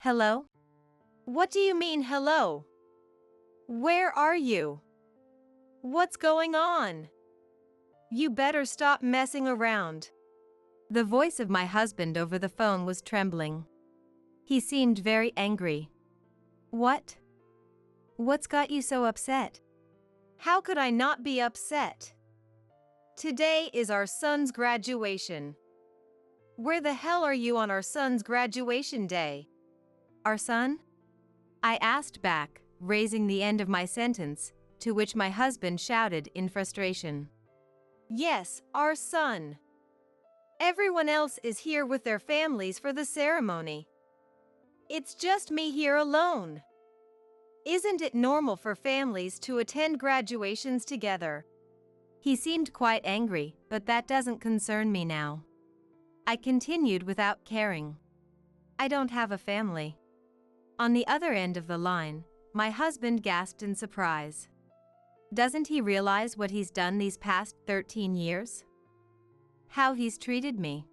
Hello? What do you mean, hello? Where are you? What's going on? You better stop messing around. The voice of my husband over the phone was trembling. He seemed very angry. What? What's got you so upset? How could I not be upset? Today is our son's graduation. Where the hell are you on our son's graduation day? Our son? I asked back, raising the end of my sentence, to which my husband shouted in frustration. Yes, our son. Everyone else is here with their families for the ceremony. It's just me here alone. Isn't it normal for families to attend graduations together? He seemed quite angry, but that doesn't concern me now. I continued without caring. I don't have a family. On the other end of the line, my husband gasped in surprise. Doesn't he realize what he's done these past 13 years? How he's treated me?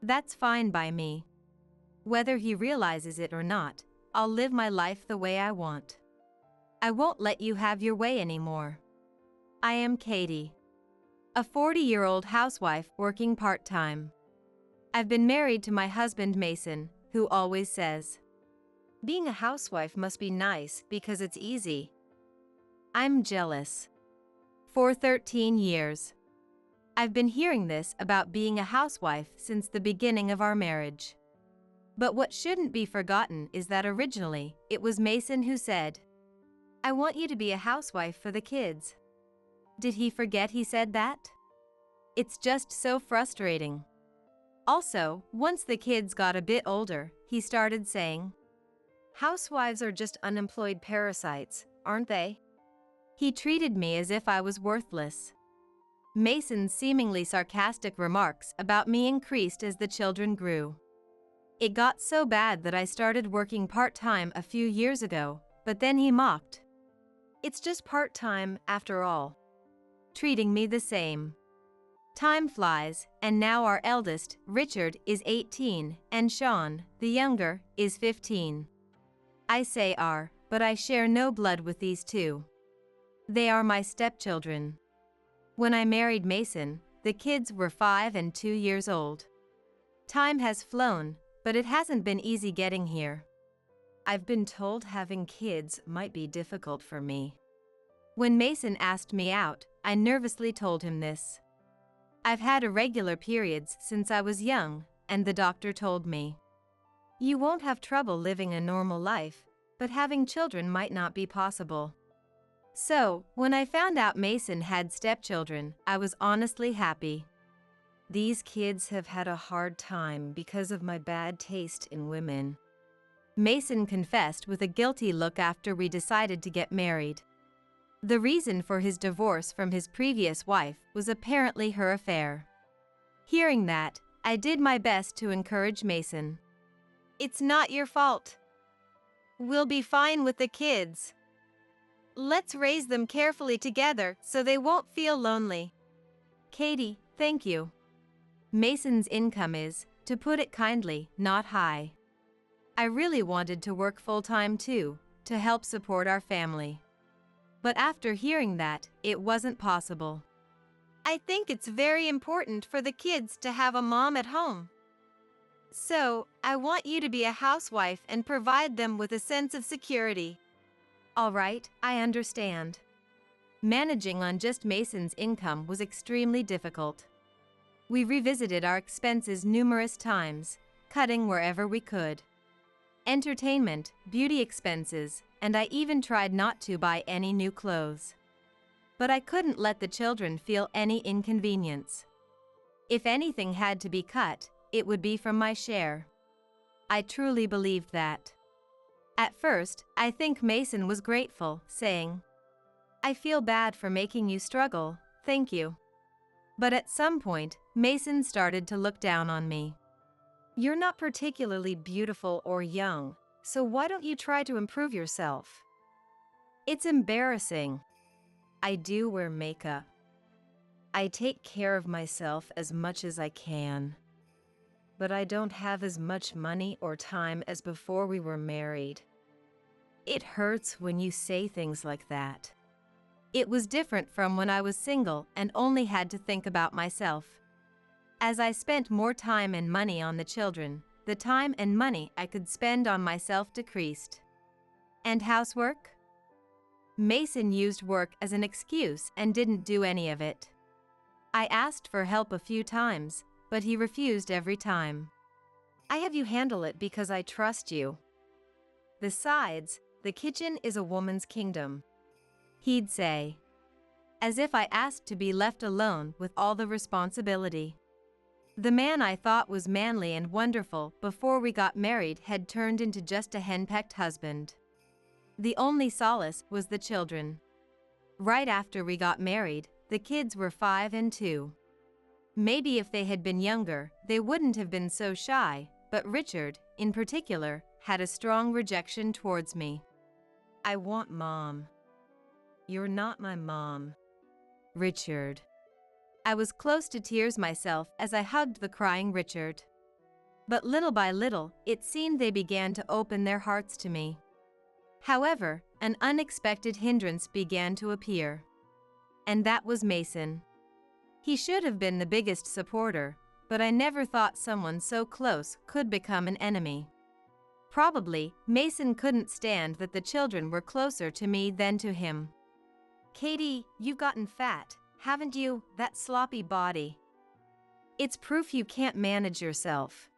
That's fine by me. Whether he realizes it or not, I'll live my life the way I want. I won't let you have your way anymore. I am Katie, a 40-year-old housewife working part-time. I've been married to my husband Mason, who always says, "Being a housewife must be nice because it's easy." I'm jealous. For 13 years. I've been hearing this about being a housewife since the beginning of our marriage. But what shouldn't be forgotten is that originally, it was Mason who said, "I want you to be a housewife for the kids." Did he forget he said that? It's just so frustrating. Also, once the kids got a bit older, he started saying, "Housewives are just unemployed parasites, aren't they?" He treated me as if I was worthless. Mason's seemingly sarcastic remarks about me increased as the children grew. It got so bad that I started working part-time a few years ago, but then he mocked. "It's just part-time, after all." Treating me the same. Time flies, and now our eldest, Richard, is 18, and Sean, the younger, is 15. I say our, but I share no blood with these two. They are my stepchildren. When I married Mason, the kids were 5 and 2 years old. Time has flown, but it hasn't been easy getting here. I've been told having kids might be difficult for me. When Mason asked me out, I nervously told him this. I've had irregular periods since I was young, and the doctor told me, "You won't have trouble living a normal life, but having children might not be possible." So, when I found out Mason had stepchildren, I was honestly happy. "These kids have had a hard time because of my bad taste in women," Mason confessed with a guilty look after we decided to get married. The reason for his divorce from his previous wife was apparently her affair. Hearing that, I did my best to encourage Mason. "It's not your fault. We'll be fine with the kids. Let's raise them carefully together so they won't feel lonely." Katie, thank you. Mason's income is, to put it kindly, not high. I really wanted to work full-time too, to help support our family. But after hearing that, it wasn't possible. "I think it's very important for the kids to have a mom at home. So, I want you to be a housewife and provide them with a sense of security." All right, I understand. Managing on just Mason's income was extremely difficult. We revisited our expenses numerous times, cutting wherever we could. Entertainment, beauty expenses, and I even tried not to buy any new clothes. But I couldn't let the children feel any inconvenience. If anything had to be cut, it would be from my share. I truly believed that. At first, I think Mason was grateful, saying, "I feel bad for making you struggle, thank you." But at some point, Mason started to look down on me. "You're not particularly beautiful or young, so why don't you try to improve yourself?" It's embarrassing. I do wear makeup. "I take care of myself as much as I can." but I don't have as much money or time as before we were married." It hurts when you say things like that. It was different from when I was single and only had to think about myself. As I spent more time and money on the children, the time and money I could spend on myself decreased. And housework? Mason used work as an excuse and didn't do any of it. I asked for help a few times, but he refused every time. "I have you handle it because I trust you. Besides, the kitchen is a woman's kingdom," he'd say, as if I asked to be left alone with all the responsibility. The man I thought was manly and wonderful before we got married had turned into just a henpecked husband. The only solace was the children. Right after we got married, the kids were 5 and 2. Maybe if they had been younger, they wouldn't have been so shy, but Richard, in particular, had a strong rejection towards me. "I want Mom." "You're not my mom." "Richard." I was close to tears myself as I hugged the crying Richard. But little by little, it seemed they began to open their hearts to me. However, an unexpected hindrance began to appear. And that was Mason. He should have been the biggest supporter, but I never thought someone so close could become an enemy. Probably, Mason couldn't stand that the children were closer to me than to him. "Katie, you've gotten fat, haven't you? That sloppy body. It's proof you can't manage yourself.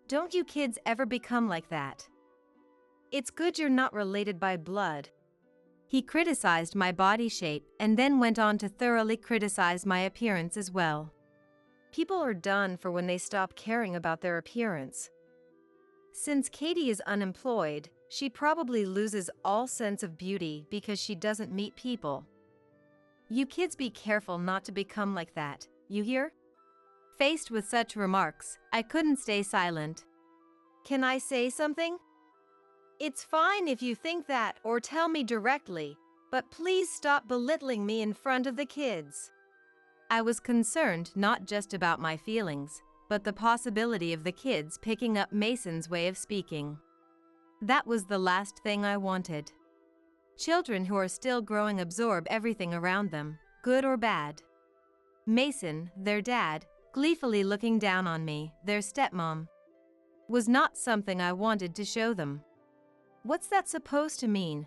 Don't you kids ever become like that? It's good you're not related by blood." He criticized my body shape and then went on to thoroughly criticize my appearance as well. "People are done for when they stop caring about their appearance. Since Katie is unemployed, she probably loses all sense of beauty because she doesn't meet people. You kids be careful not to become like that, you hear?" Faced with such remarks, I couldn't stay silent. "Can I say something?" "It's fine if you think that or tell me directly, but please stop belittling me in front of the kids." I was concerned not just about my feelings, but the possibility of the kids picking up Mason's way of speaking. That was the last thing I wanted. Children who are still growing absorb everything around them, good or bad. Mason, their dad, gleefully looking down on me, their stepmom, was not something I wanted to show them. What's that supposed to mean?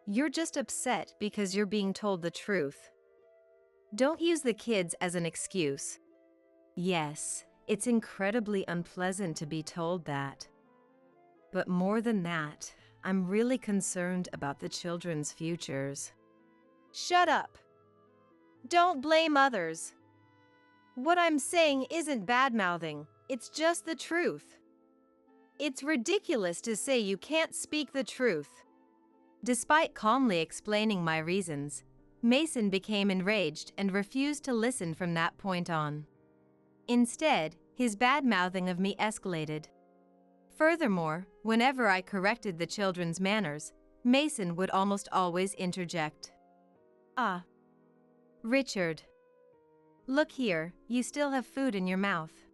You're just upset because you're being told the truth. Don't use the kids as an excuse. Yes, it's incredibly unpleasant to be told that. But more than that, I'm really concerned about the children's futures. Shut up. Don't blame others. What I'm saying isn't bad-mouthing, it's just the truth. It's ridiculous to say you can't speak the truth. Despite calmly explaining my reasons, Mason became enraged and refused to listen from that point on. Instead, his bad-mouthing of me escalated. Furthermore, whenever I corrected the children's manners, Mason would almost always interject. "Ah, Richard. Look here, you still have food in your mouth.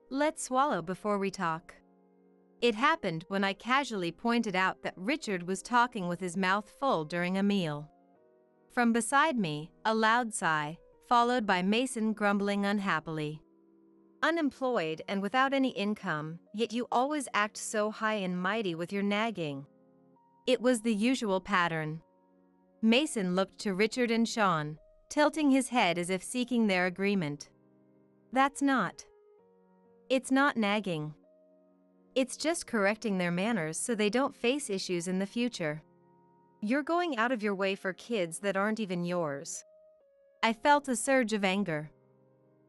Let's swallow before we talk." It happened when I casually pointed out that Richard was talking with his mouth full during a meal. From beside me, a loud sigh, followed by Mason grumbling unhappily. "Unemployed and without any income, yet you always act so high and mighty with your nagging." It was the usual pattern. Mason looked to Richard and Sean, tilting his head as if seeking their agreement. It's not nagging. It's just correcting their manners so they don't face issues in the future. You're going out of your way for kids that aren't even yours." I felt a surge of anger.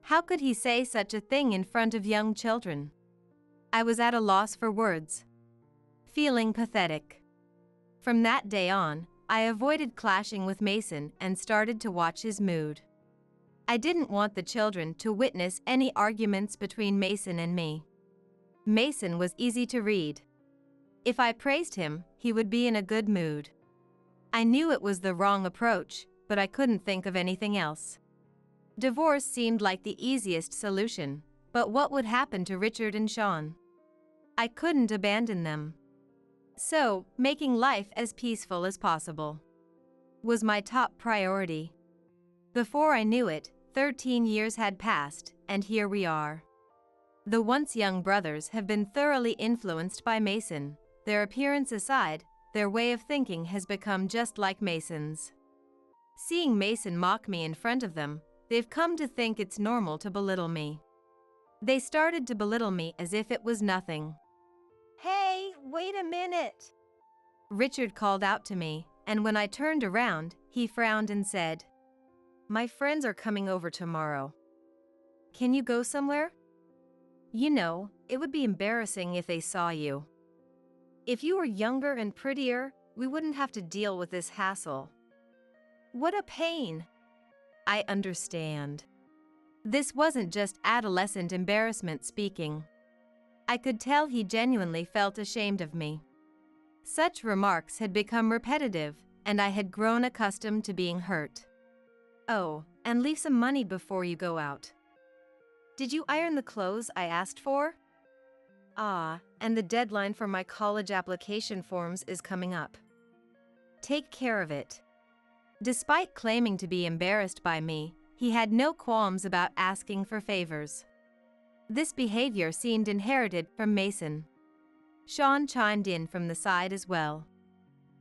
How could he say such a thing in front of young children? I was at a loss for words. Feeling pathetic. From that day on, I avoided clashing with Mason and started to watch his mood. I didn't want the children to witness any arguments between Mason and me. Mason was easy to read. If I praised him, he would be in a good mood. I knew it was the wrong approach, but I couldn't think of anything else. Divorce seemed like the easiest solution, But what would happen to Richard and Sean? I couldn't abandon them. So, making life as peaceful as possible was my top priority. Before I knew it, 13 years had passed, and here we are. The once young brothers have been thoroughly influenced by Mason. Their appearance aside, their way of thinking has become just like Mason's. Seeing Mason mock me in front of them, they've come to think it's normal to belittle me. They started to belittle me as if it was nothing. Hey, wait a minute! Richard called out to me, and when I turned around, he frowned and said, "My friends are coming over tomorrow. Can you go somewhere? You know, it would be embarrassing if they saw you. If you were younger and prettier, we wouldn't have to deal with this hassle." What a pain! I understand. This wasn't just adolescent embarrassment speaking. I could tell he genuinely felt ashamed of me. Such remarks had become repetitive, and I had grown accustomed to being hurt. "Oh, and leave some money before you go out. Did you iron the clothes I asked for? Ah, and the deadline for my college application forms is coming up. Take care of it." Despite claiming to be embarrassed by me, he had no qualms about asking for favors. This behavior seemed inherited from Mason. Sean chimed in from the side as well.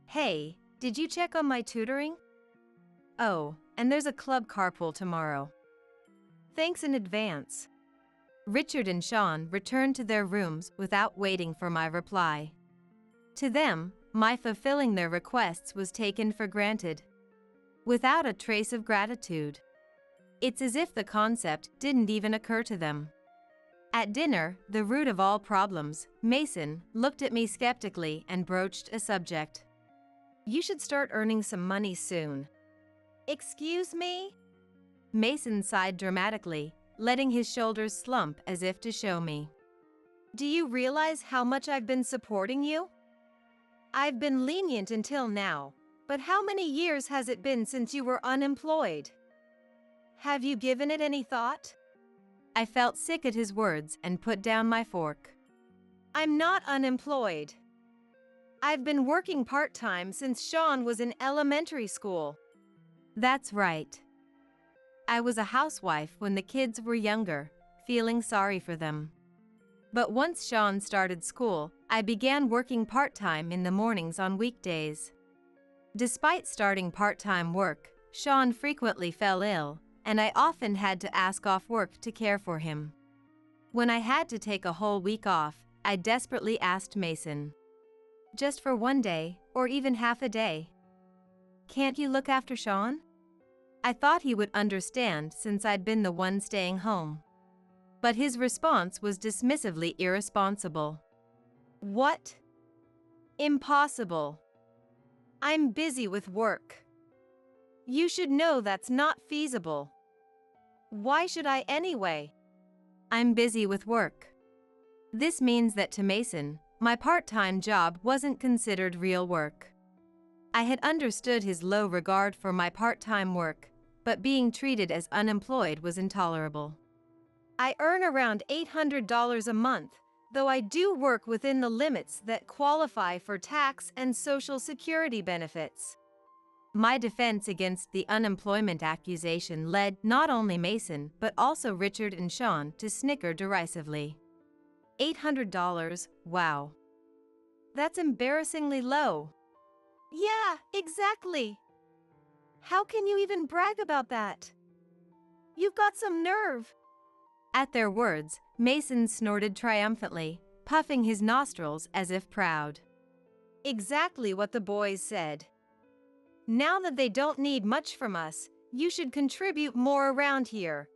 "Hey, did you check on my tutoring? Oh, and there's a club carpool tomorrow. Thanks in advance." Richard and Sean returned to their rooms without waiting for my reply. To them, my fulfilling their requests was taken for granted, without a trace of gratitude. It's as if the concept didn't even occur to them. At dinner, the root of all problems, Mason looked at me skeptically and broached a subject. "You should start earning some money soon." Excuse me? Mason sighed dramatically, letting his shoulders slump as if to show me. Do you realize how much I've been supporting you? I've been lenient until now, but how many years has it been since you were unemployed? Have you given it any thought? I felt sick at his words and put down my fork. I'm not unemployed. I've been working part-time since Sean was in elementary school. That's right. I was a housewife when the kids were younger, feeling sorry for them. But once Sean started school, I began working part-time in the mornings on weekdays. Despite starting part-time work, Sean frequently fell ill, and I often had to ask off work to care for him. When I had to take a whole week off, I desperately asked Mason. "Just for one day, or even half a day. Can't you look after Sean?" I thought he would understand since I'd been the one staying home. But his response was dismissively irresponsible. What? Impossible. I'm busy with work. You should know that's not feasible. Why should I anyway? I'm busy with work. This means that to Mason, my part-time job wasn't considered real work. I had understood his low regard for my part-time work, but being treated as unemployed was intolerable. I earn around $800 a month, though I do work within the limits that qualify for tax and Social Security benefits. My defense against the unemployment accusation led not only Mason but also Richard and Sean to snicker derisively. $800, wow. That's embarrassingly low. Yeah, exactly. How can you even brag about that? You've got some nerve. At their words, Mason snorted triumphantly, puffing his nostrils as if proud. Exactly what the boys said. Now that they don't need much from us, you should contribute more around here.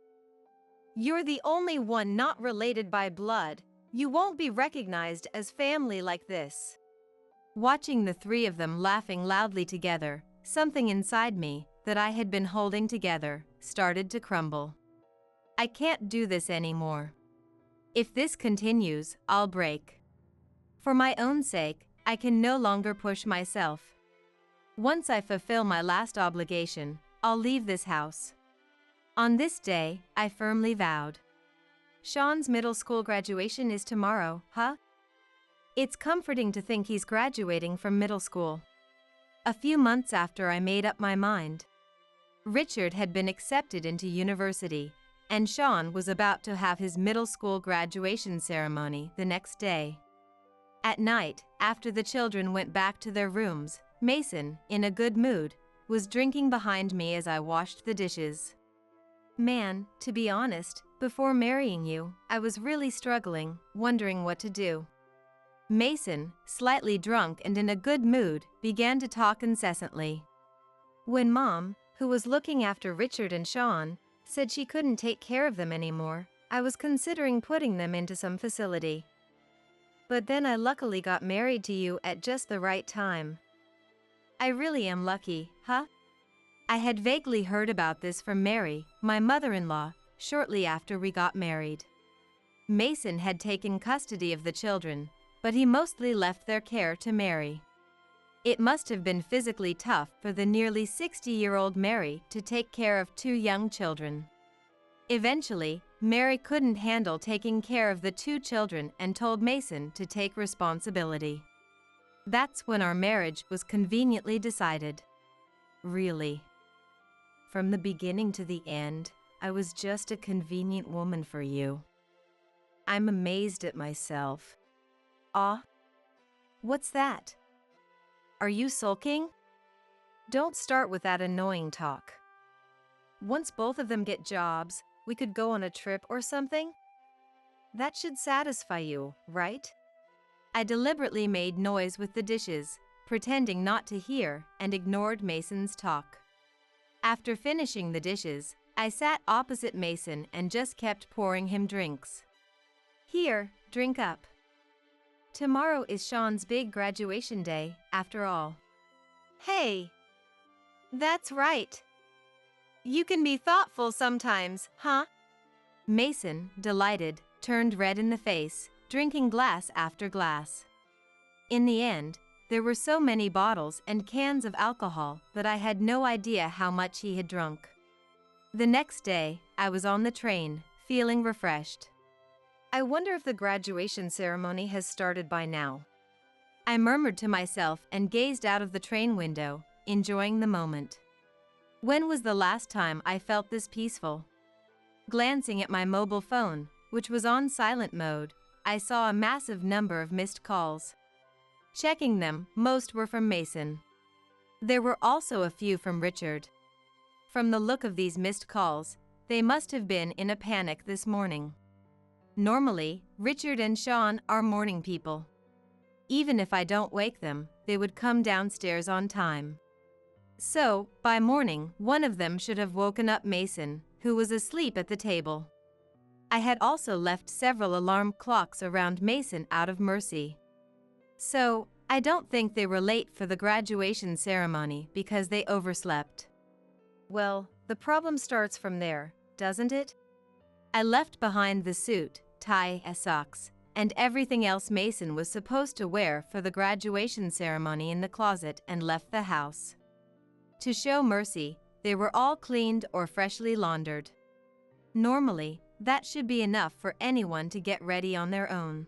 You're the only one not related by blood. You won't be recognized as family like this. Watching the three of them laughing loudly together, something inside me, that I had been holding together, started to crumble. I can't do this anymore. If this continues, I'll break. For my own sake, I can no longer push myself. Once I fulfill my last obligation, I'll leave this house. On this day, I firmly vowed. Sean's middle school graduation is tomorrow, huh? It's comforting to think he's graduating from middle school. A few months after I made up my mind. Richard had been accepted into university, and Sean was about to have his middle school graduation ceremony the next day. At night, after the children went back to their rooms, Mason, in a good mood, was drinking behind me as I washed the dishes. Man, to be honest, before marrying you, I was really struggling, wondering what to do. Mason, slightly drunk and in a good mood, began to talk incessantly. When Mom, who was looking after Richard and Sean, said she couldn't take care of them anymore, I was considering putting them into some facility. But then I luckily got married to you at just the right time. I really am lucky, huh? I had vaguely heard about this from Mary, my mother-in-law, shortly after we got married. Mason had taken custody of the children, but he mostly left their care to Mary. It must have been physically tough for the nearly 60-year-old Mary to take care of two young children. Eventually, Mary couldn't handle taking care of the two children and told Mason to take responsibility. That's when our marriage was conveniently decided. Really. From the beginning to the end, I was just a convenient woman for you. I'm amazed at myself. Ah? What's that? Are you sulking? Don't start with that annoying talk. Once both of them get jobs, we could go on a trip or something? That should satisfy you, right? I deliberately made noise with the dishes, pretending not to hear, and ignored Mason's talk. After finishing the dishes, I sat opposite Mason and just kept pouring him drinks. Here, drink up. Tomorrow is Sean's big graduation day, after all. Hey! That's right. You can be thoughtful sometimes, huh? Mason, delighted, turned red in the face, drinking glass after glass. In the end, there were so many bottles and cans of alcohol that I had no idea how much he had drunk. The next day, I was on the train, feeling refreshed. I wonder if the graduation ceremony has started by now. I murmured to myself and gazed out of the train window, enjoying the moment. When was the last time I felt this peaceful? Glancing at my mobile phone, which was on silent mode, I saw a massive number of missed calls. Checking them, most were from Mason. There were also a few from Richard. From the look of these missed calls, they must have been in a panic this morning. Normally, Richard and Sean are morning people. Even if I don't wake them, they would come downstairs on time. So, by morning, one of them should have woken up Mason, who was asleep at the table. I had also left several alarm clocks around Mason out of mercy. So, I don't think they were late for the graduation ceremony because they overslept. Well, the problem starts from there, doesn't it? I left behind the suit, tie, socks, and everything else Mason was supposed to wear for the graduation ceremony in the closet and left the house. To show mercy, they were all cleaned or freshly laundered. Normally, that should be enough for anyone to get ready on their own.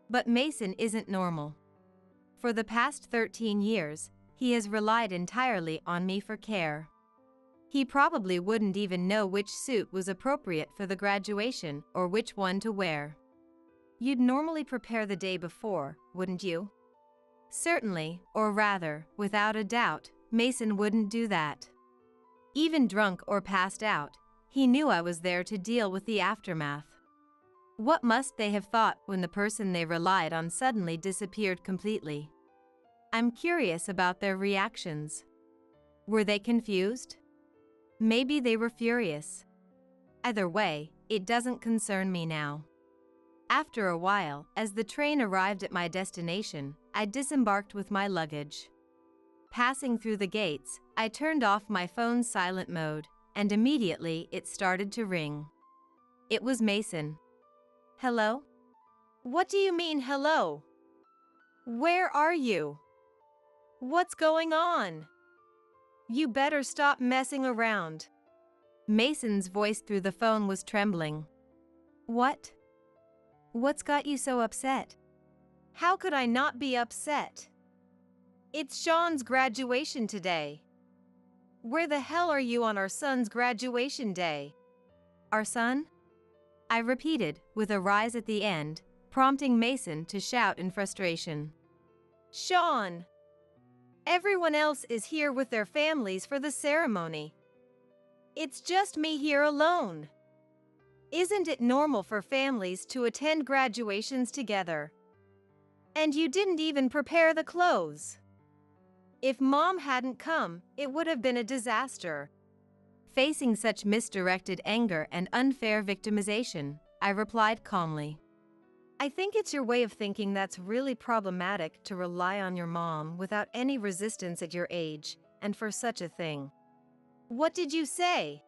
But Mason isn't normal. For the past 13 years, he has relied entirely on me for care. He probably wouldn't even know which suit was appropriate for the graduation or which one to wear. You'd normally prepare the day before, wouldn't you? Certainly, or rather, without a doubt, Mason wouldn't do that. Even drunk or passed out, he knew I was there to deal with the aftermath. What must they have thought when the person they relied on suddenly disappeared completely? I'm curious about their reactions. Were they confused? Maybe they were furious. Either way, it doesn't concern me now. After a while, as the train arrived at my destination, I disembarked with my luggage. Passing through the gates, I turned off my phone's silent mode, and immediately it started to ring. It was Mason. Hello? What do you mean, hello? Where are you? What's going on? You better stop messing around. Mason's voice through the phone was trembling. What? What's got you so upset? How could I not be upset? It's Sean's graduation today. Where the hell are you on our son's graduation day? Our son? I repeated, with a rise at the end, prompting Mason to shout in frustration. Sean! Everyone else is here with their families for the ceremony. It's just me here alone. Isn't it normal for families to attend graduations together? And you didn't even prepare the clothes. If Mom hadn't come, it would have been a disaster. Facing such misdirected anger and unfair victimization, I replied calmly. I think it's your way of thinking that's really problematic to rely on your mom without any resistance at your age, and for such a thing. What did you say?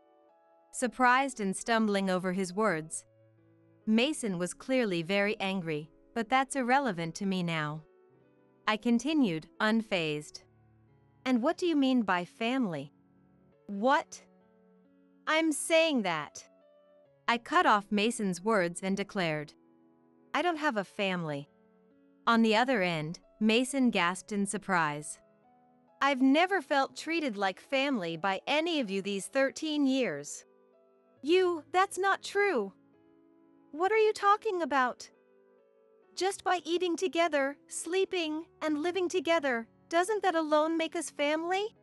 Surprised and stumbling over his words. Mason was clearly very angry, but that's irrelevant to me now. I continued, unfazed. And what do you mean by family? What? I'm saying that. I cut off Mason's words and declared. I don't have a family. On the other end, Mason gasped in surprise. I've never felt treated like family by any of you these 13 years. That's not true. What are you talking about? Just by eating together, sleeping, and living together, doesn't that alone make us family?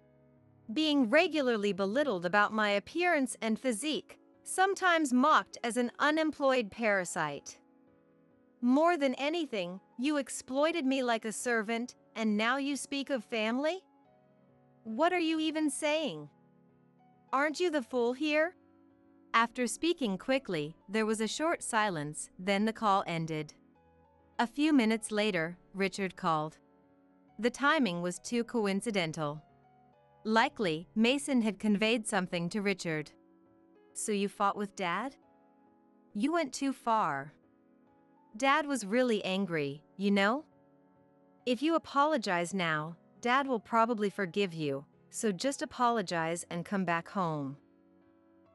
Being regularly belittled about my appearance and physique, sometimes mocked as an unemployed parasite. More than anything, you exploited me like a servant, and now you speak of family? What are you even saying? Aren't you the fool here? After speaking quickly, there was a short silence, then the call ended. A few minutes later, Richard called. The timing was too coincidental. Likely, Mason had conveyed something to Richard. So you fought with Dad? You went too far. Dad was really angry, you know? If you apologize now, Dad will probably forgive you, so just apologize and come back home.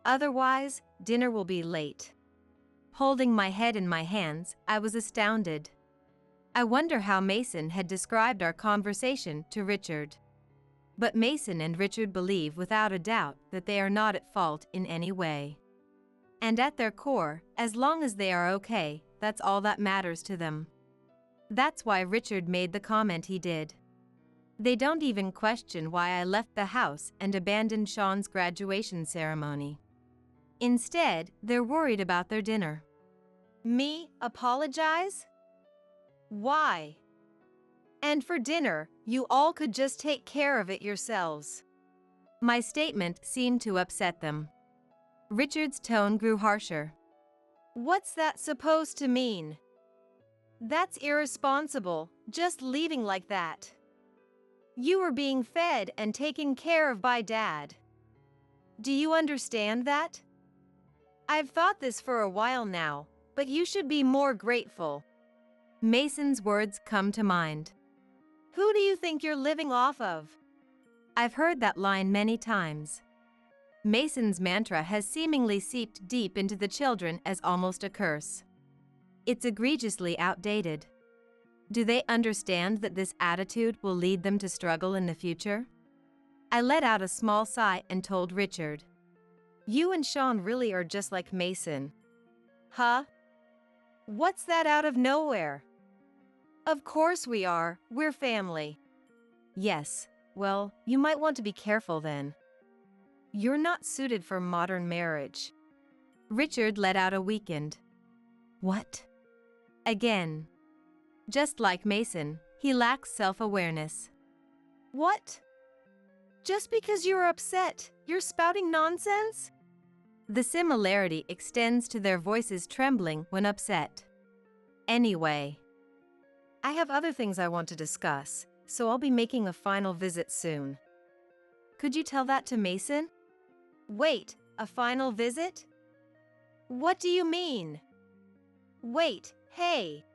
Otherwise, dinner will be late. Holding my head in my hands, I was astounded. I wonder how Mason had described our conversation to Richard. But Mason and Richard believe without a doubt that they are not at fault in any way. And at their core, as long as they are okay, that's all that matters to them. That's why Richard made the comment he did. They don't even question why I left the house and abandoned Sean's graduation ceremony. Instead, they're worried about their dinner. Me apologize? Why? And for dinner, you all could just take care of it yourselves. My statement seemed to upset them. Richard's tone grew harsher. What's that supposed to mean? That's irresponsible, just leaving like that. You were being fed and taken care of by Dad. Do you understand that? I've thought this for a while now, but you should be more grateful. Mason's words come to mind. Who do you think you're living off of? I've heard that line many times. Mason's mantra has seemingly seeped deep into the children as almost a curse. It's egregiously outdated. Do they understand that this attitude will lead them to struggle in the future? I let out a small sigh and told Richard. You and Sean really are just like Mason. Huh? What's that out of nowhere? Of course we are, we're family. Yes, well, you might want to be careful then. You're not suited for modern marriage. Richard let out a weakened. What? Again. Just like Mason, he lacks self-awareness. What? Just because you're upset, you're spouting nonsense? The similarity extends to their voices trembling when upset. Anyway. I have other things I want to discuss, so I'll be making a final visit soon. Could you tell that to Mason? Wait, a final visit? What do you mean? Wait, hey.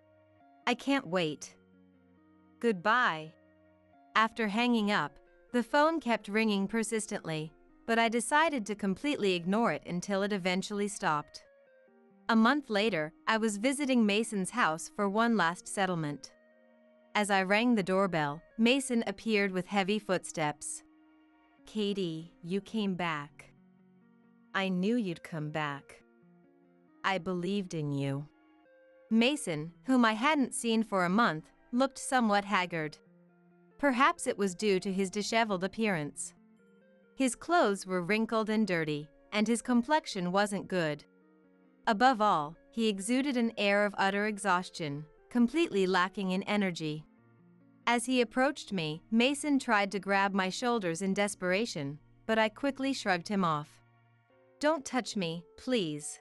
I can't wait. Goodbye. After hanging up, the phone kept ringing persistently, but I decided to completely ignore it until it eventually stopped. A month later, I was visiting Mason's house for one last settlement. As I rang the doorbell, Mason appeared with heavy footsteps. Katie, you came back. I knew you'd come back. I believed in you. Mason, whom I hadn't seen for a month, looked somewhat haggard. Perhaps it was due to his disheveled appearance. His clothes were wrinkled and dirty, and his complexion wasn't good. Above all, he exuded an air of utter exhaustion, completely lacking in energy. As he approached me, Mason tried to grab my shoulders in desperation, but I quickly shrugged him off. Don't touch me, please.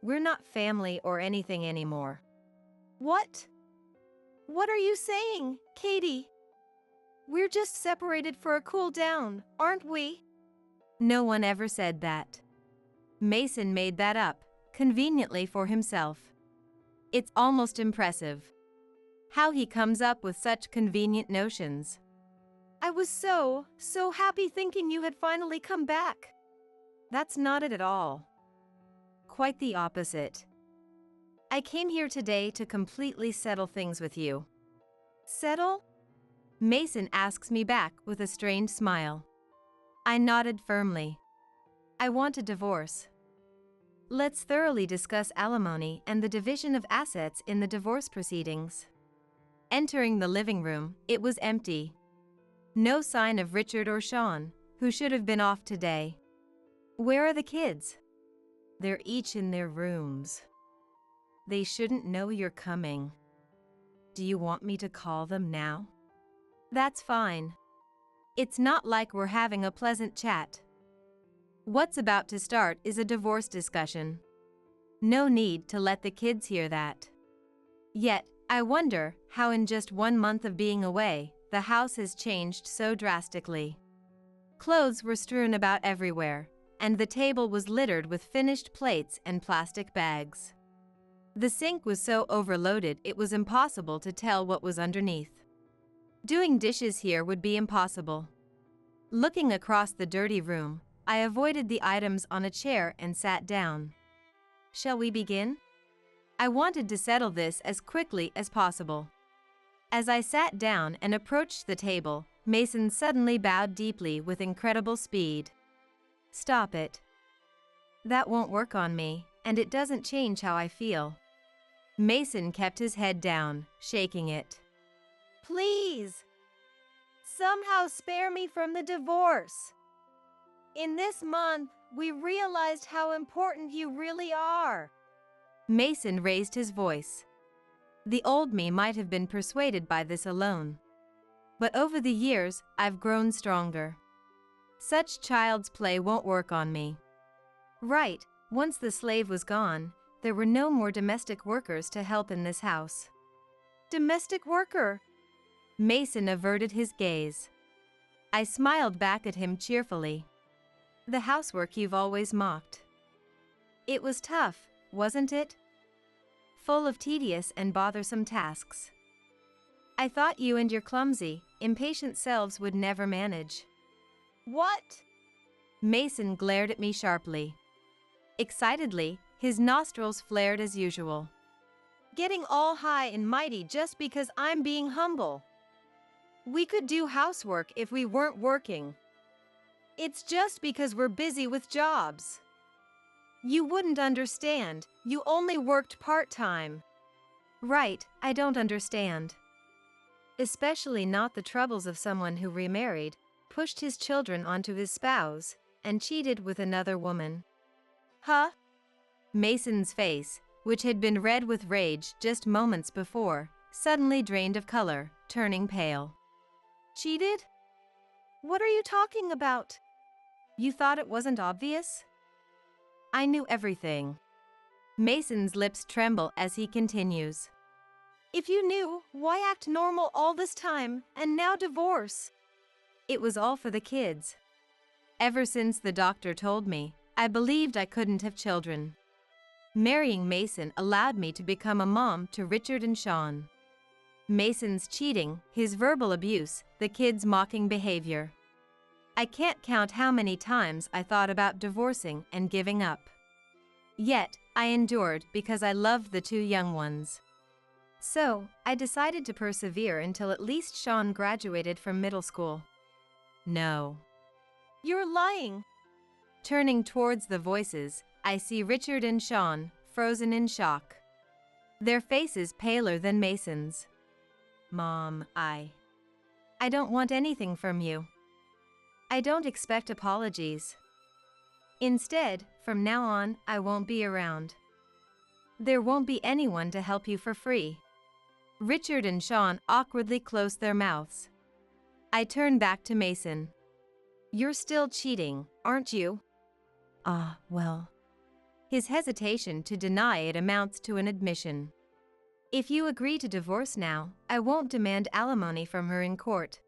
We're not family or anything anymore. What? What are you saying, Katie? We're just separated for a cool down, aren't we? No one ever said that. Mason made that up, conveniently for himself. It's almost impressive how he comes up with such convenient notions. I was so happy thinking you had finally come back. That's not it at all. Quite the opposite. I came here today to completely settle things with you. Settle? Mason asks me back with a strained smile. I nodded firmly. I want a divorce. Let's thoroughly discuss alimony and the division of assets in the divorce proceedings. Entering the living room, it was empty. No sign of Richard or Sean, who should have been off today. Where are the kids? They're each in their rooms. They shouldn't know you're coming. Do you want me to call them now? That's fine. It's not like we're having a pleasant chat. What's about to start is a divorce discussion. No need to let the kids hear that. Yet, I wonder how in just 1 month of being away, the house has changed so drastically. Clothes were strewn about everywhere, and the table was littered with finished plates and plastic bags. The sink was so overloaded it was impossible to tell what was underneath. Doing dishes here would be impossible. Looking across the dirty room, I avoided the items on a chair and sat down. Shall we begin? I wanted to settle this as quickly as possible. As I sat down and approached the table, Mason suddenly bowed deeply with incredible speed. Stop it. That won't work on me, and it doesn't change how I feel. Mason kept his head down, shaking it. Please, somehow spare me from the divorce. In this month, we realized how important you really are. Mason raised his voice. The old me might have been persuaded by this alone. But over the years, I've grown stronger. Such child's play won't work on me. Right, once the slave was gone, there were no more domestic workers to help in this house. Domestic worker? Mason averted his gaze. I smiled back at him cheerfully. The housework you've always mocked. It was tough, wasn't it? Full of tedious and bothersome tasks. I thought you and your clumsy, impatient selves would never manage. What? Mason glared at me sharply. Excitedly, his nostrils flared as usual. Getting all high and mighty just because I'm being humble. We could do housework if we weren't working. It's just because we're busy with jobs. You wouldn't understand, you only worked part-time. Right, I don't understand. Especially not the troubles of someone who remarried, pushed his children onto his spouse, and cheated with another woman. Huh? Mason's face, which had been red with rage just moments before, suddenly drained of color, turning pale. Cheated? What are you talking about? You thought it wasn't obvious? I knew everything. Mason's lips tremble as he continues. If you knew, why act normal all this time, and now divorce? It was all for the kids. Ever since the doctor told me, I believed I couldn't have children. Marrying Mason allowed me to become a mom to Richard and Sean. Mason's cheating, his verbal abuse, the kids' mocking behavior. I can't count how many times I thought about divorcing and giving up. Yet, I endured because I loved the two young ones. So, I decided to persevere until at least Sean graduated from middle school. No. You're lying. Turning towards the voices, I see Richard and Sean, frozen in shock. Their faces paler than Mason's. Mom, I don't want anything from you. I don't expect apologies. Instead, from now on, I won't be around. There won't be anyone to help you for free. Richard and Sean awkwardly closed their mouths. I turned back to Mason. You're still cheating, aren't you? Well. His hesitation to deny it amounts to an admission. If you agree to divorce now, I won't demand alimony from her in court.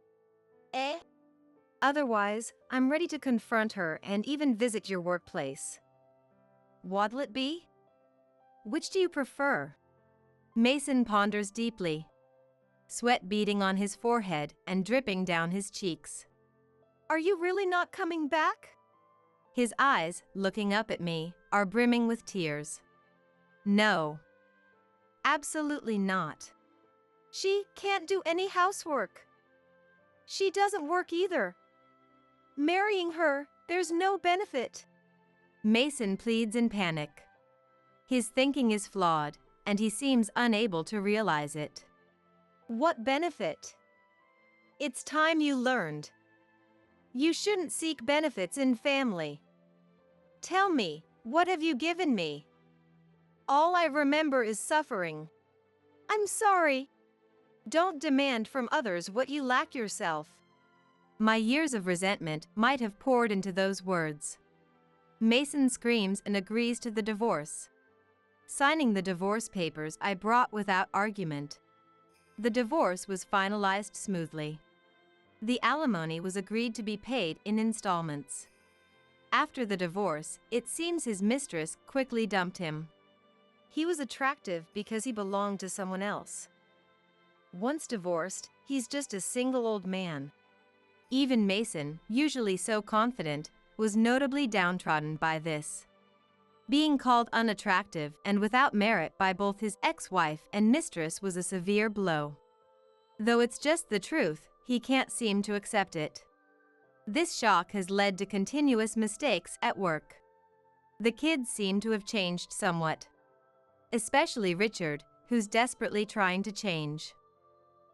Otherwise, I'm ready to confront her and even visit your workplace. What'll it be? Which do you prefer? Mason ponders deeply, sweat beading on his forehead and dripping down his cheeks. Are you really not coming back? His eyes, looking up at me, are brimming with tears. No. Absolutely not. She can't do any housework. She doesn't work either. Marrying her, there's no benefit. Mason pleads in panic. His thinking is flawed, and he seems unable to realize it. What benefit? It's time you learned. You shouldn't seek benefits in family. Tell me, what have you given me? All I remember is suffering. I'm sorry. Don't demand from others what you lack yourself. My years of resentment might have poured into those words. Mason screams and agrees to the divorce. Signing the divorce papers I brought without argument. The divorce was finalized smoothly. The alimony was agreed to be paid in installments. After the divorce, it seems his mistress quickly dumped him. He was attractive because he belonged to someone else. Once divorced, he's just a single old man. Even Mason, usually so confident, was notably downtrodden by this. Being called unattractive and without merit by both his ex-wife and mistress was a severe blow. Though it's just the truth, he can't seem to accept it. This shock has led to continuous mistakes at work. The kids seem to have changed somewhat. Especially Richard, who's desperately trying to change.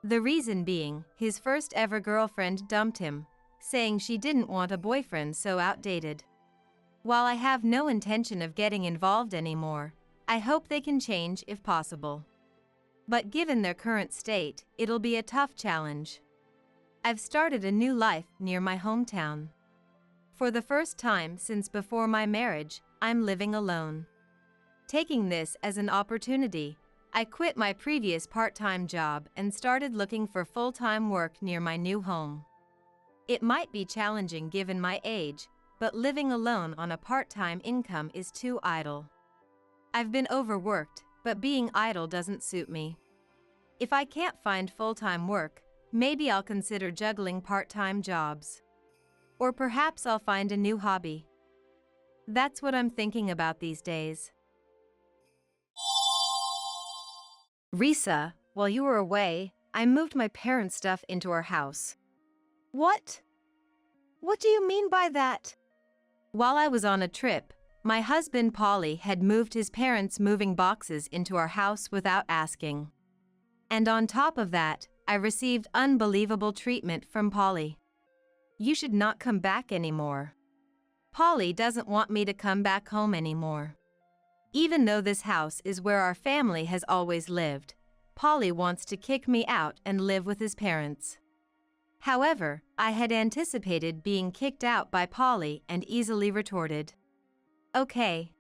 The reason being, his first ever girlfriend dumped him, saying she didn't want a boyfriend so outdated. While I have no intention of getting involved anymore, I hope they can change if possible. But given their current state, it'll be a tough challenge. I've started a new life near my hometown. For the first time since before my marriage, I'm living alone. Taking this as an opportunity, I quit my previous part-time job and started looking for full-time work near my new home. It might be challenging given my age, but living alone on a part-time income is too idle. I've been overworked, but being idle doesn't suit me. If I can't find full-time work, maybe I'll consider juggling part-time jobs. Or perhaps I'll find a new hobby. That's what I'm thinking about these days. Risa, while you were away, I moved my parents' stuff into our house. What? What do you mean by that? While I was on a trip, my husband Polly had moved his parents' moving boxes into our house without asking. And on top of that, I received unbelievable treatment from Polly. You should not come back anymore. Polly doesn't want me to come back home anymore. Even though this house is where our family has always lived, Polly wants to kick me out and live with his parents. However, I had anticipated being kicked out by Polly and easily retorted, "Okay,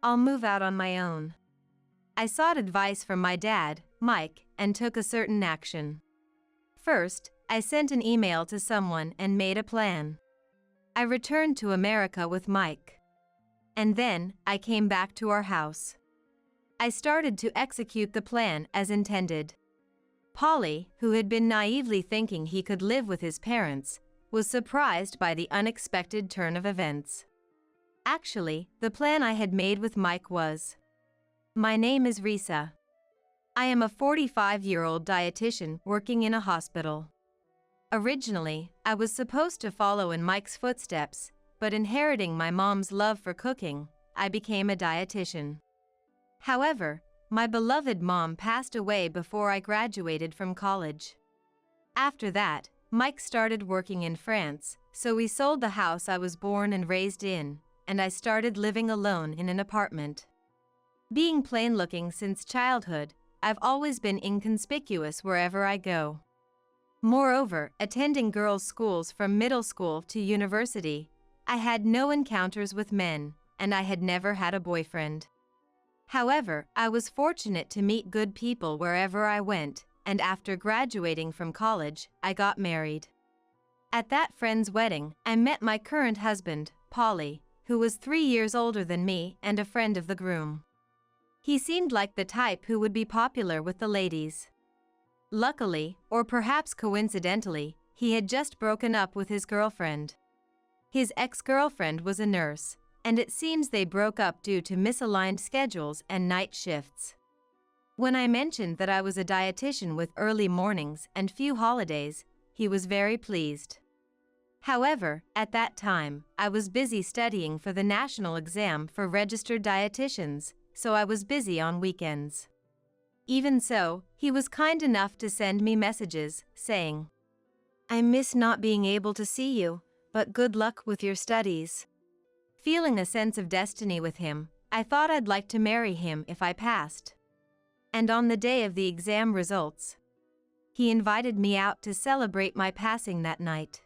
I'll move out on my own." I sought advice from my dad, Mike, and took a certain action. First, I sent an email to someone and made a plan. I returned to America with Mike. And then, I came back to our house. I started to execute the plan as intended. Polly, who had been naively thinking he could live with his parents, was surprised by the unexpected turn of events. Actually, the plan I had made with Mike was: my name is Risa. I am a 45-year-old dietitian working in a hospital. Originally, I was supposed to follow in Mike's footsteps, but inheriting my mom's love for cooking, I became a dietitian. However, my beloved mom passed away before I graduated from college. After that, Mike started working in France, so we sold the house I was born and raised in, and I started living alone in an apartment. Being plain-looking since childhood, I've always been inconspicuous wherever I go. Moreover, attending girls' schools from middle school to university, I had no encounters with men, and I had never had a boyfriend. However, I was fortunate to meet good people wherever I went, and after graduating from college, I got married. At that friend's wedding, I met my current husband, Polly, who was 3 years older than me and a friend of the groom. He seemed like the type who would be popular with the ladies. Luckily, or perhaps coincidentally, he had just broken up with his girlfriend. His ex-girlfriend was a nurse, and it seems they broke up due to misaligned schedules and night shifts. When I mentioned that I was a dietitian with early mornings and few holidays, he was very pleased. However, at that time, I was busy studying for the national exam for registered dietitians, so I was busy on weekends. Even so, he was kind enough to send me messages, saying, "I miss not being able to see you, but good luck with your studies." Feeling a sense of destiny with him, I thought I'd like to marry him if I passed. And on the day of the exam results, he invited me out to celebrate my passing that night.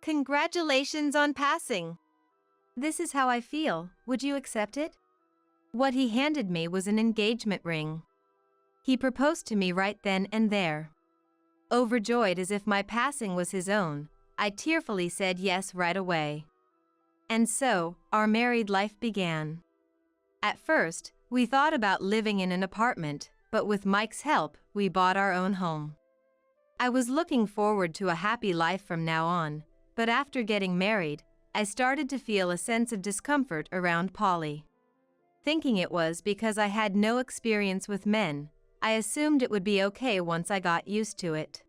Congratulations on passing. This is how I feel, would you accept it? What he handed me was an engagement ring. He proposed to me right then and there. Overjoyed as if my passing was his own, I tearfully said yes right away. And so, our married life began. At first, we thought about living in an apartment, but with Mike's help, we bought our own home. I was looking forward to a happy life from now on, but after getting married, I started to feel a sense of discomfort around Polly. Thinking it was because I had no experience with men, I assumed it would be okay once I got used to it.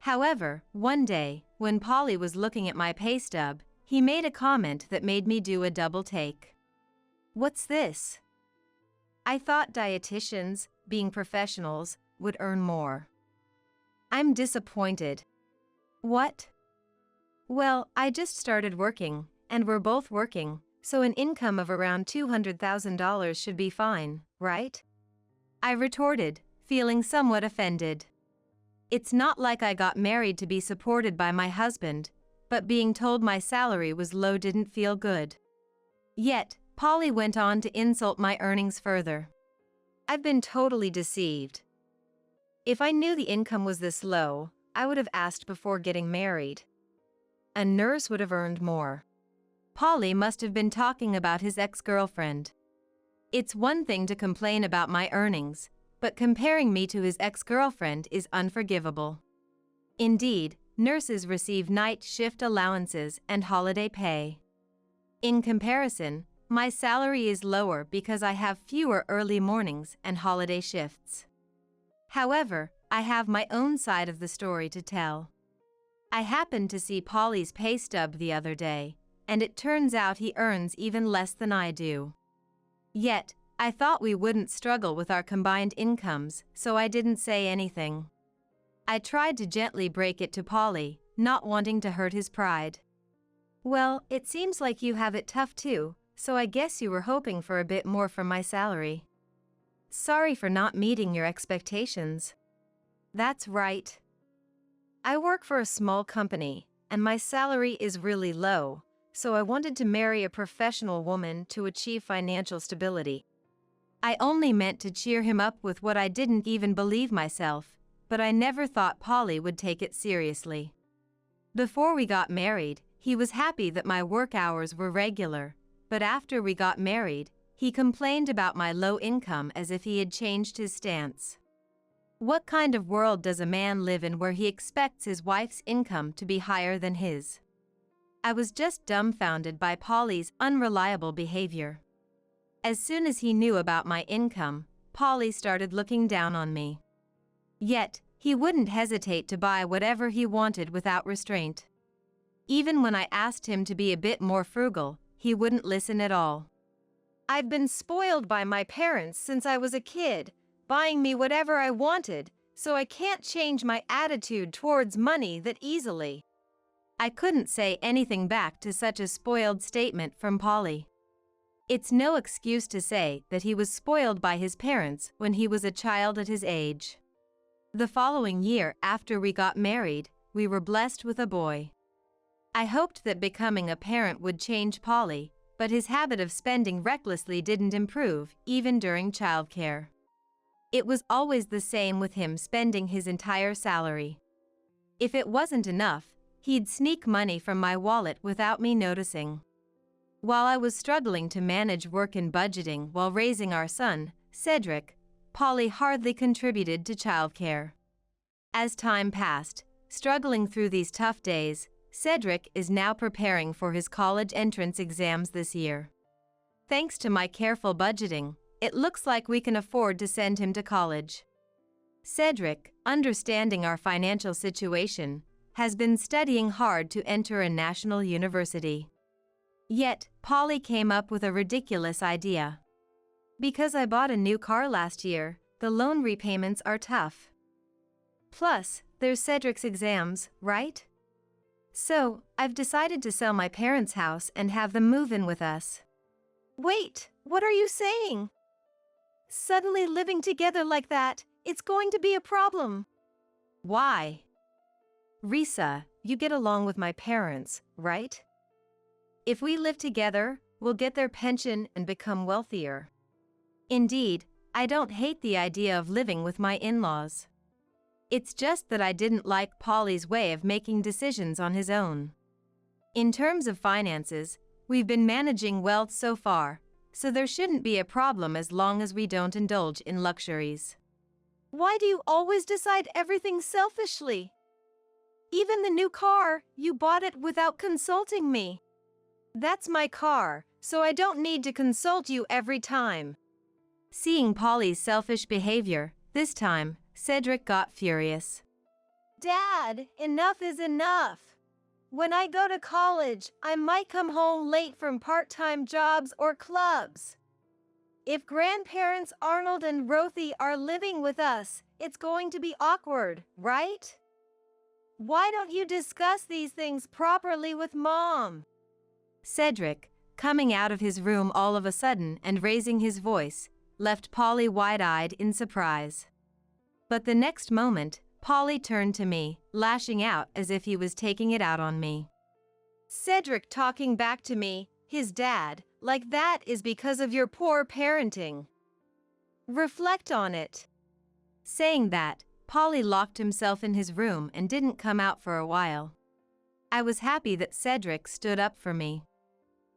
However, one day, when Polly was looking at my pay stub, he made a comment that made me do a double take. "What's this?" I thought dietitians, being professionals, would earn more. I'm disappointed. What? Well, I just started working, and we're both working, so an income of around $200,000 should be fine, right? I retorted, feeling somewhat offended. It's not like I got married to be supported by my husband, but being told my salary was low didn't feel good. Yet, Polly went on to insult my earnings further. I've been totally deceived. If I knew the income was this low, I would have asked before getting married. A nurse would have earned more. Polly must have been talking about his ex-girlfriend. It's one thing to complain about my earnings, but comparing me to his ex-girlfriend is unforgivable. Indeed, nurses receive night shift allowances and holiday pay. In comparison, my salary is lower because I have fewer early mornings and holiday shifts. However, I have my own side of the story to tell. I happened to see Polly's pay stub the other day, and it turns out he earns even less than I do. Yet, I thought we wouldn't struggle with our combined incomes, so I didn't say anything. I tried to gently break it to Polly, not wanting to hurt his pride. "Well, it seems like you have it tough too, so I guess you were hoping for a bit more from my salary. Sorry for not meeting your expectations." That's right. I work for a small company, and my salary is really low, so I wanted to marry a professional woman to achieve financial stability. I only meant to cheer him up with what I didn't even believe myself, but I never thought Polly would take it seriously. Before we got married, he was happy that my work hours were regular, but after we got married, he complained about my low income as if he had changed his stance. What kind of world does a man live in where he expects his wife's income to be higher than his? I was just dumbfounded by Polly's unreliable behavior. As soon as he knew about my income, Polly started looking down on me. Yet, he wouldn't hesitate to buy whatever he wanted without restraint. Even when I asked him to be a bit more frugal, he wouldn't listen at all. I've been spoiled by my parents since I was a kid, buying me whatever I wanted, so I can't change my attitude towards money that easily. I couldn't say anything back to such a spoiled statement from Polly. It's no excuse to say that he was spoiled by his parents when he was a child at his age. The following year after we got married, we were blessed with a boy. I hoped that becoming a parent would change Polly, but his habit of spending recklessly didn't improve, even during childcare. It was always the same with him spending his entire salary. If it wasn't enough, he'd sneak money from my wallet without me noticing. While I was struggling to manage work and budgeting while raising our son, Cedric, Polly hardly contributed to childcare. As time passed, struggling through these tough days, Cedric is now preparing for his college entrance exams this year. Thanks to my careful budgeting, it looks like we can afford to send him to college. Cedric, understanding our financial situation, has been studying hard to enter a national university. Yet, Polly came up with a ridiculous idea. Because I bought a new car last year, the loan repayments are tough. Plus, there's Cedric's exams, right? So, I've decided to sell my parents' house and have them move in with us. Wait, what are you saying? Suddenly living together like that, it's going to be a problem. Why? Risa, you get along with my parents, right? If we live together, we'll get their pension and become wealthier. Indeed, I don't hate the idea of living with my in-laws. It's just that I didn't like Polly's way of making decisions on his own. In terms of finances, we've been managing well so far, so there shouldn't be a problem as long as we don't indulge in luxuries. Why do you always decide everything selfishly? Even the new car, you bought it without consulting me. That's my car, so I don't need to consult you every time. Seeing Polly's selfish behavior, this time, Cedric got furious. Dad, enough is enough. When I go to college, I might come home late from part-time jobs or clubs. If grandparents Arnold and Rothy are living with us, it's going to be awkward, right? Why don't you discuss these things properly with Mom? Cedric, coming out of his room all of a sudden and raising his voice, left Polly wide-eyed in surprise. But the next moment, Polly turned to me, lashing out as if he was taking it out on me. Cedric talking back to me, his dad, like that is because of your poor parenting. Reflect on it. Saying that, Polly locked himself in his room and didn't come out for a while. I was happy that Cedric stood up for me.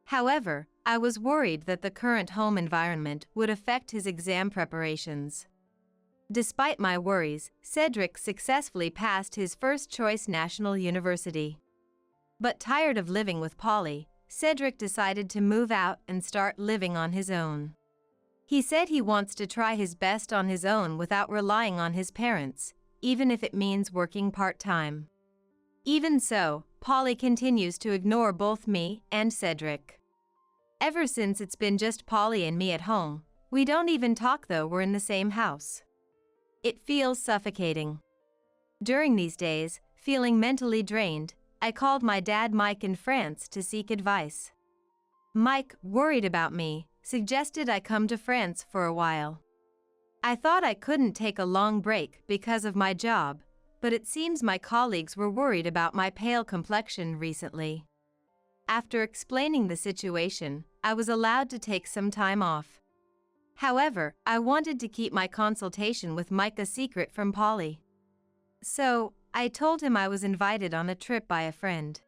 However, I was worried that the current home environment would affect his exam preparations. Despite my worries, Cedric successfully passed his first-choice national university. But tired of living with Polly, Cedric decided to move out and start living on his own. He said he wants to try his best on his own without relying on his parents, even if it means working part-time. Even so, Polly continues to ignore both me and Cedric. Ever since it's been just Polly and me at home, we don't even talk though we're in the same house. It feels suffocating. During these days, feeling mentally drained, I called my dad Mike in France to seek advice. Mike, worried about me, suggested I come to France for a while. I thought I couldn't take a long break because of my job, but it seems my colleagues were worried about my pale complexion recently. After explaining the situation, I was allowed to take some time off. However, I wanted to keep my consultation with Mike a secret from Polly. So, I told him I was invited on a trip by a friend.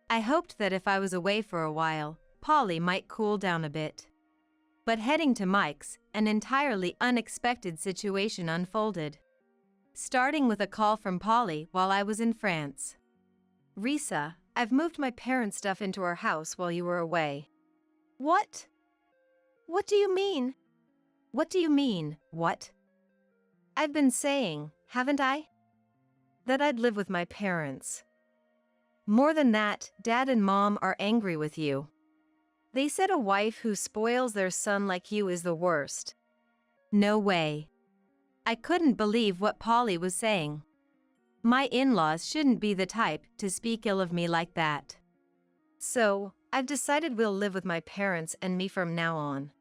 I hoped that if I was away for a while, Polly might cool down a bit. But heading to Mike's, an entirely unexpected situation unfolded. Starting with a call from Polly while I was in France. Risa, I've moved my parents' stuff into our house while you were away. What? What do you mean? What do you mean, what? I've been saying, haven't I? That I'd live with my parents. More than that, Dad and Mom are angry with you. They said a wife who spoils their son like you is the worst. No way. I couldn't believe what Polly was saying. My in-laws shouldn't be the type to speak ill of me like that. So, I've decided we'll live with my parents and me from now on.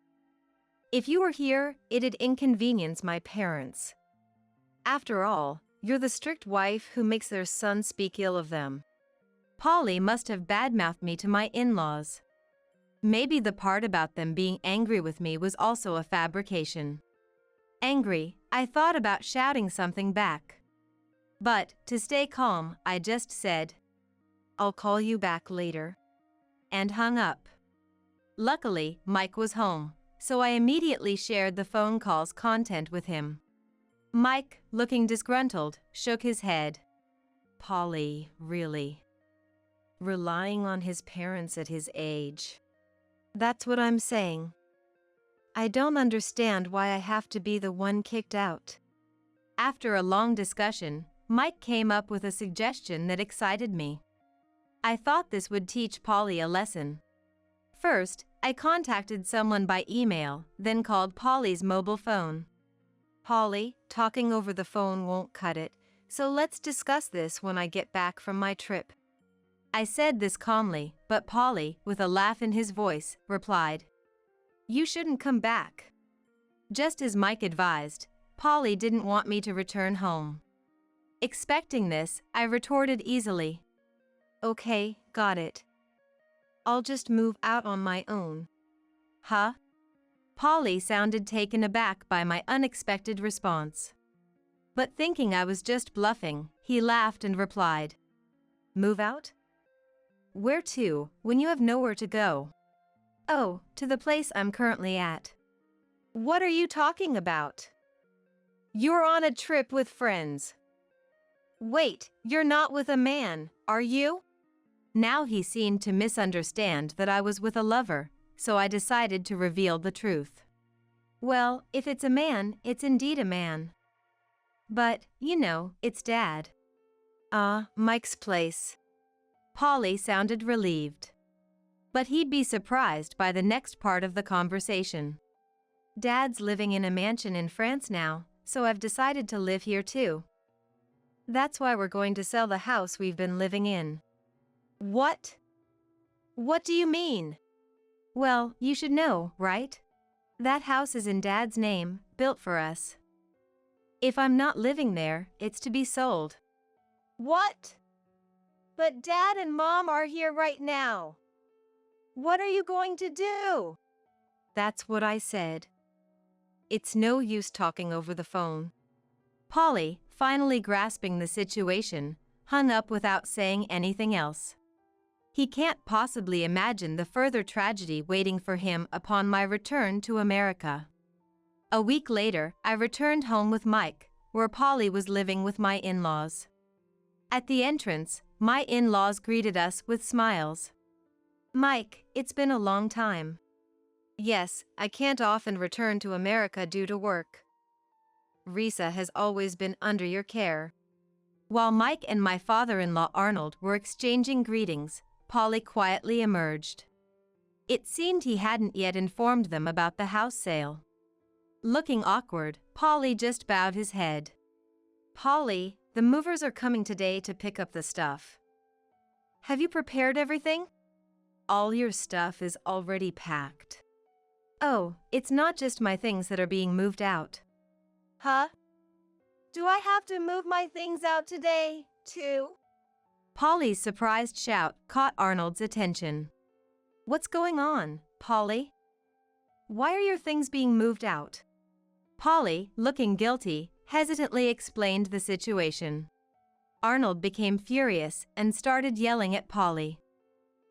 If you were here, it'd inconvenience my parents. After all, you're the strict wife who makes their son speak ill of them. Polly must have badmouthed me to my in-laws. Maybe the part about them being angry with me was also a fabrication. Angry, I thought about shouting something back. But, to stay calm, I just said, "I'll call you back later," and hung up. Luckily, Mike was home, so I immediately shared the phone call's content with him. Mike, looking disgruntled, shook his head. Polly, really? Relying on his parents at his age. That's what I'm saying. I don't understand why I have to be the one kicked out. After a long discussion, Mike came up with a suggestion that excited me. I thought this would teach Polly a lesson. First, I contacted someone by email, then called Polly's mobile phone. "Polly, talking over the phone won't cut it, so let's discuss this when I get back from my trip." I said this calmly, but Polly, with a laugh in his voice, replied, "You shouldn't come back." Just as Mike advised, Polly didn't want me to return home. Expecting this, I retorted easily, "Okay, got it. I'll just move out on my own." "Huh?" Polly sounded taken aback by my unexpected response. But thinking I was just bluffing, he laughed and replied, "Move out? Where to, when you have nowhere to go?" "Oh, to the place I'm currently at." "What are you talking about? You're on a trip with friends. Wait, you're not with a man, are you?" Now he seemed to misunderstand that I was with a lover, so I decided to reveal the truth. "Well, if it's a man, it's indeed a man. But, you know, it's Dad." Mike's place." Polly sounded relieved. But he'd be surprised by the next part of the conversation. "Dad's living in a mansion in France now, so I've decided to live here too. That's why we're going to sell the house we've been living in." "What? What do you mean?" "Well, you should know, right? That house is in Dad's name, built for us. If I'm not living there, it's to be sold." "What? But Dad and Mom are here right now. What are you going to do?" That's what I said. It's no use talking over the phone. Polly, finally grasping the situation, hung up without saying anything else. He can't possibly imagine the further tragedy waiting for him upon my return to America. A week later, I returned home with Mike, where Polly was living with my in-laws. At the entrance, my in-laws greeted us with smiles. "Mike, it's been a long time." "Yes, I can't often return to America due to work. Risa has always been under your care." While Mike and my father-in-law Arnold were exchanging greetings, Polly quietly emerged. It seemed he hadn't yet informed them about the house sale. Looking awkward, Polly just bowed his head. "Polly, the movers are coming today to pick up the stuff. Have you prepared everything?" "All your stuff is already packed." "Oh, it's not just my things that are being moved out." "Huh? Do I have to move my things out today, too?" Polly's surprised shout caught Arnold's attention. "What's going on, Polly? Why are your things being moved out?" Polly, looking guilty, hesitantly explained the situation. Arnold became furious and started yelling at Polly.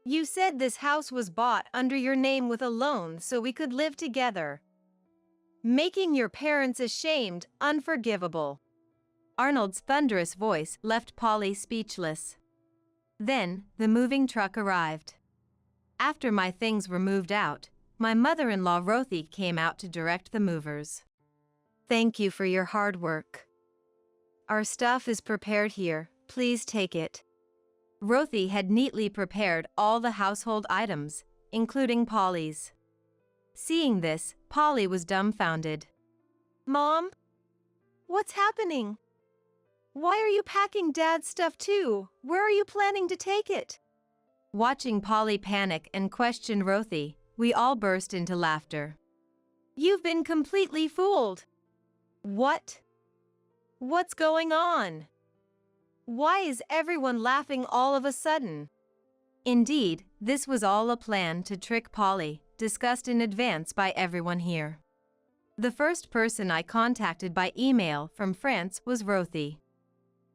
"You said this house was bought under your name with a loan so we could live together. Making your parents ashamed, unforgivable." Arnold's thunderous voice left Polly speechless. Then, the moving truck arrived. After my things were moved out, my mother-in-law Rothy came out to direct the movers. Thank you for your hard work. Our stuff is prepared here, please take it. Rothy had neatly prepared all the household items, including Polly's. Seeing this, Polly was dumbfounded. Mom? What's happening? Why are you packing Dad's stuff too? Where are you planning to take it? Watching Polly panic and question Rothy, we all burst into laughter. You've been completely fooled. What? What's going on? Why is everyone laughing all of a sudden? Indeed, this was all a plan to trick Polly, discussed in advance by everyone here. The first person I contacted by email from France was Rothy.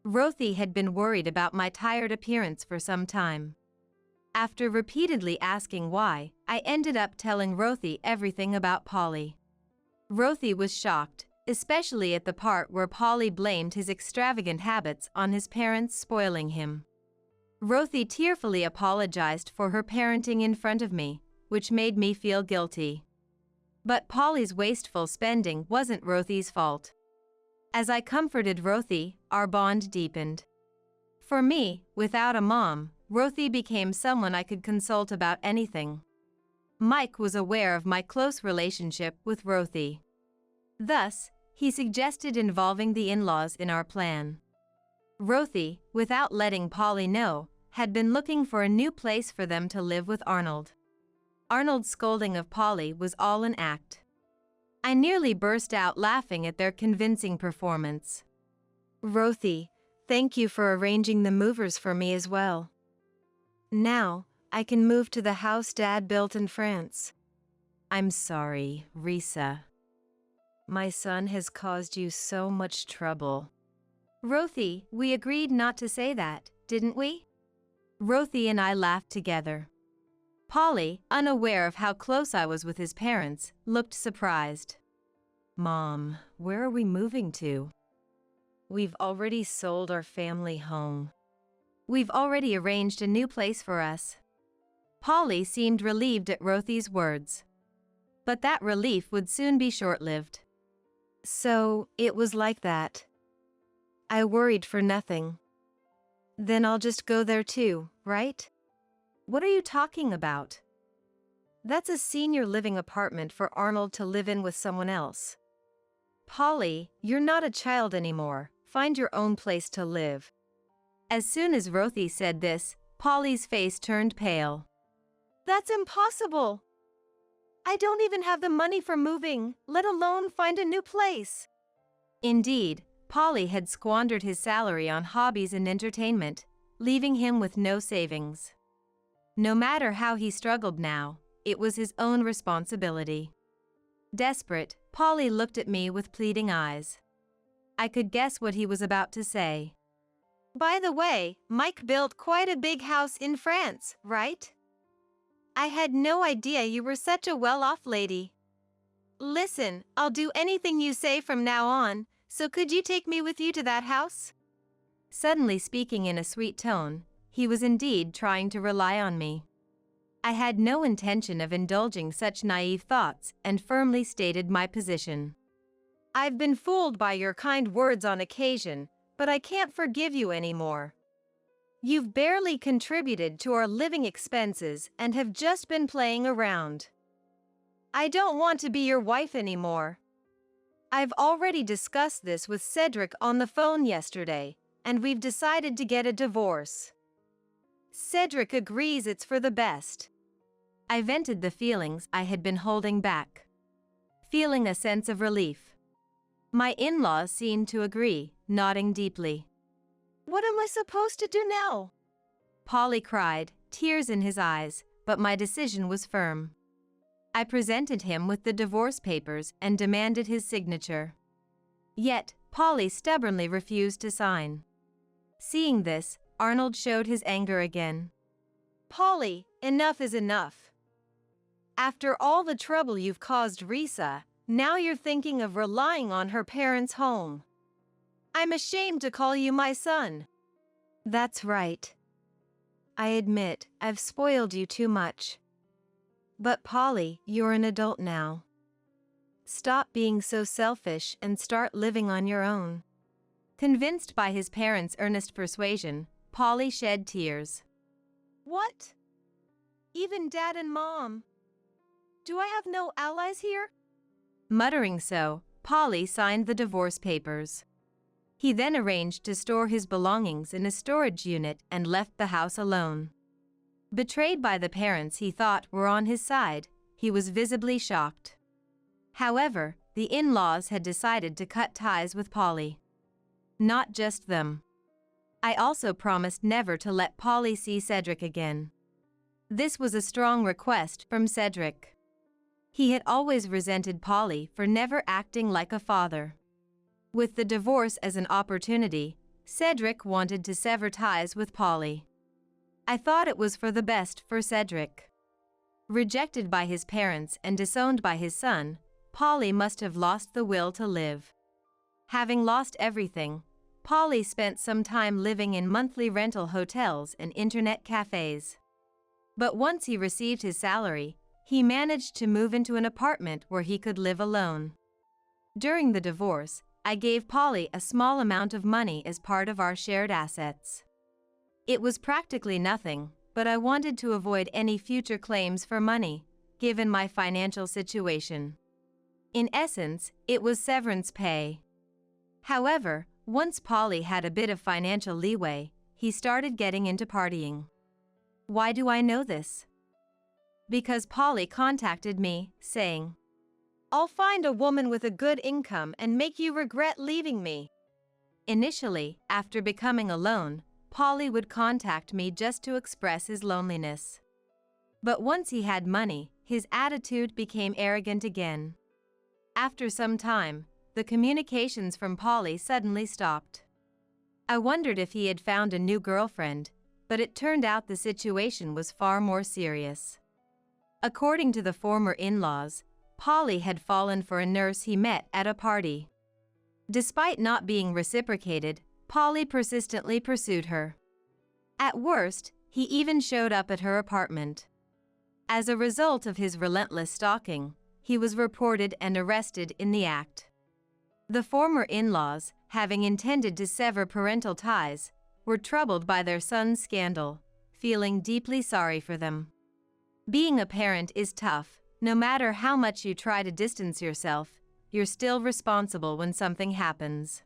Rothy had been worried about my tired appearance for some time. After repeatedly asking why, I ended up telling Rothy everything about Polly. Rothy was shocked, especially at the part where Polly blamed his extravagant habits on his parents spoiling him. Rothy tearfully apologized for her parenting in front of me, which made me feel guilty. But Polly's wasteful spending wasn't Rothy's fault. As I comforted Rothy, our bond deepened. For me, without a mom, Rothy became someone I could consult about anything. Mike was aware of my close relationship with Rothy. Thus, he suggested involving the in-laws in our plan. Rothy, without letting Polly know, had been looking for a new place for them to live with Arnold. Arnold's scolding of Polly was all an act. I nearly burst out laughing at their convincing performance. Rothy, thank you for arranging the movers for me as well. Now, I can move to the house Dad built in France. I'm sorry, Risa. My son has caused you so much trouble. Rothy, we agreed not to say that, didn't we? Rothy and I laughed together. Polly, unaware of how close I was with his parents, looked surprised. Mom, where are we moving to? We've already sold our family home. We've already arranged a new place for us. Polly seemed relieved at Rothy's words. But that relief would soon be short-lived. So, it was like that. I worried for nothing. Then I'll just go there too, right? What are you talking about? That's a senior living apartment for Arnold to live in with someone else. Polly, you're not a child anymore. Find your own place to live. As soon as Rothy said this, Polly's face turned pale. That's impossible. I don't even have the money for moving, let alone find a new place. Indeed, Polly had squandered his salary on hobbies and entertainment, leaving him with no savings. No matter how he struggled now, it was his own responsibility. Desperate, Polly looked at me with pleading eyes. I could guess what he was about to say. By the way, Mike built quite a big house in France, right? I had no idea you were such a well-off lady. Listen, I'll do anything you say from now on, so could you take me with you to that house? Suddenly speaking in a sweet tone, he was indeed trying to rely on me. I had no intention of indulging such naive thoughts and firmly stated my position. I've been fooled by your kind words on occasion, but I can't forgive you anymore. You've barely contributed to our living expenses and have just been playing around. I don't want to be your wife anymore. I've already discussed this with Cedric on the phone yesterday, and we've decided to get a divorce. Cedric agrees it's for the best. I vented the feelings I had been holding back, feeling a sense of relief. My in-laws seemed to agree, nodding deeply. What am I supposed to do now? Polly cried, tears in his eyes, but my decision was firm. I presented him with the divorce papers and demanded his signature. Yet, Polly stubbornly refused to sign. Seeing this, Arnold showed his anger again. Polly, enough is enough. After all the trouble you've caused Risa, now you're thinking of relying on her parents' home. I'm ashamed to call you my son. That's right. I admit, I've spoiled you too much. But Polly, you're an adult now. Stop being so selfish and start living on your own." Convinced by his parents' earnest persuasion, Polly shed tears. "What? Even Dad and Mom? Do I have no allies here?" Muttering so, Polly signed the divorce papers. He then arranged to store his belongings in a storage unit and left the house alone. Betrayed by the parents he thought were on his side, he was visibly shocked. However, the in-laws had decided to cut ties with Polly. Not just them. I also promised never to let Polly see Cedric again. This was a strong request from Cedric. He had always resented Polly for never acting like a father. With the divorce as an opportunity, Cedric wanted to sever ties with Polly. I thought it was for the best for Cedric. Rejected by his parents and disowned by his son, Polly must have lost the will to live. Having lost everything, Polly spent some time living in monthly rental hotels and internet cafes. But once he received his salary, he managed to move into an apartment where he could live alone. During the divorce, I gave Polly a small amount of money as part of our shared assets. It was practically nothing, but I wanted to avoid any future claims for money, given my financial situation. In essence, it was severance pay. However, once Polly had a bit of financial leeway, he started getting into partying. Why do I know this? Because Polly contacted me, saying, "I'll find a woman with a good income and make you regret leaving me." Initially, after becoming alone, Polly would contact me just to express his loneliness. But once he had money, his attitude became arrogant again. After some time, the communications from Polly suddenly stopped. I wondered if he had found a new girlfriend, but it turned out the situation was far more serious. According to the former in-laws, Polly had fallen for a nurse he met at a party. Despite not being reciprocated, Polly persistently pursued her. At worst, he even showed up at her apartment. As a result of his relentless stalking, he was reported and arrested in the act. The former in-laws, having intended to sever parental ties, were troubled by their son's scandal, feeling deeply sorry for them. Being a parent is tough. No matter how much you try to distance yourself, you're still responsible when something happens.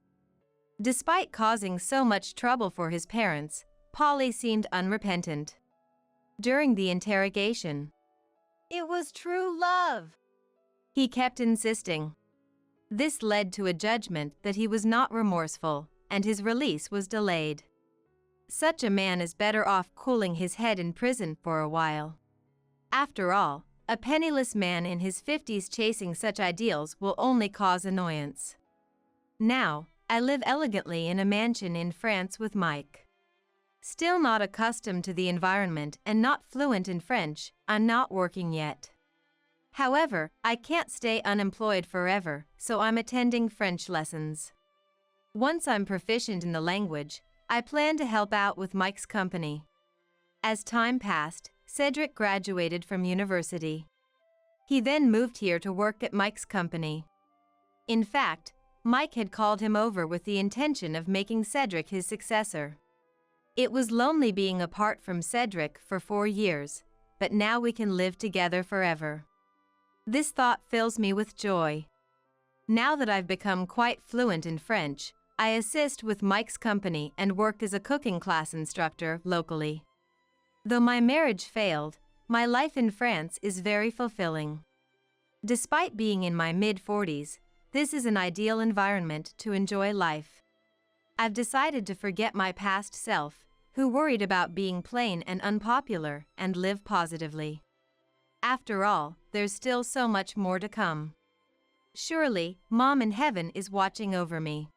Despite causing so much trouble for his parents, Polly seemed unrepentant. During the interrogation, "It was true love," he kept insisting. This led to a judgment that he was not remorseful, and his release was delayed. Such a man is better off cooling his head in prison for a while. After all, a penniless man in his 50s chasing such ideals will only cause annoyance. Now, I live elegantly in a mansion in France with Mike. Still not accustomed to the environment and not fluent in French, I'm not working yet. However, I can't stay unemployed forever, so I'm attending French lessons. Once I'm proficient in the language, I plan to help out with Mike's company. As time passed, Cedric graduated from university. He then moved here to work at Mike's company. In fact, Mike had called him over with the intention of making Cedric his successor. It was lonely being apart from Cedric for 4 years, but now we can live together forever. This thought fills me with joy. Now that I've become quite fluent in French, I assist with Mike's company and work as a cooking class instructor locally. Though my marriage failed, my life in France is very fulfilling. Despite being in my mid-40s, this is an ideal environment to enjoy life. I've decided to forget my past self, who worried about being plain and unpopular, and live positively. After all, there's still so much more to come. Surely, Mom in heaven is watching over me.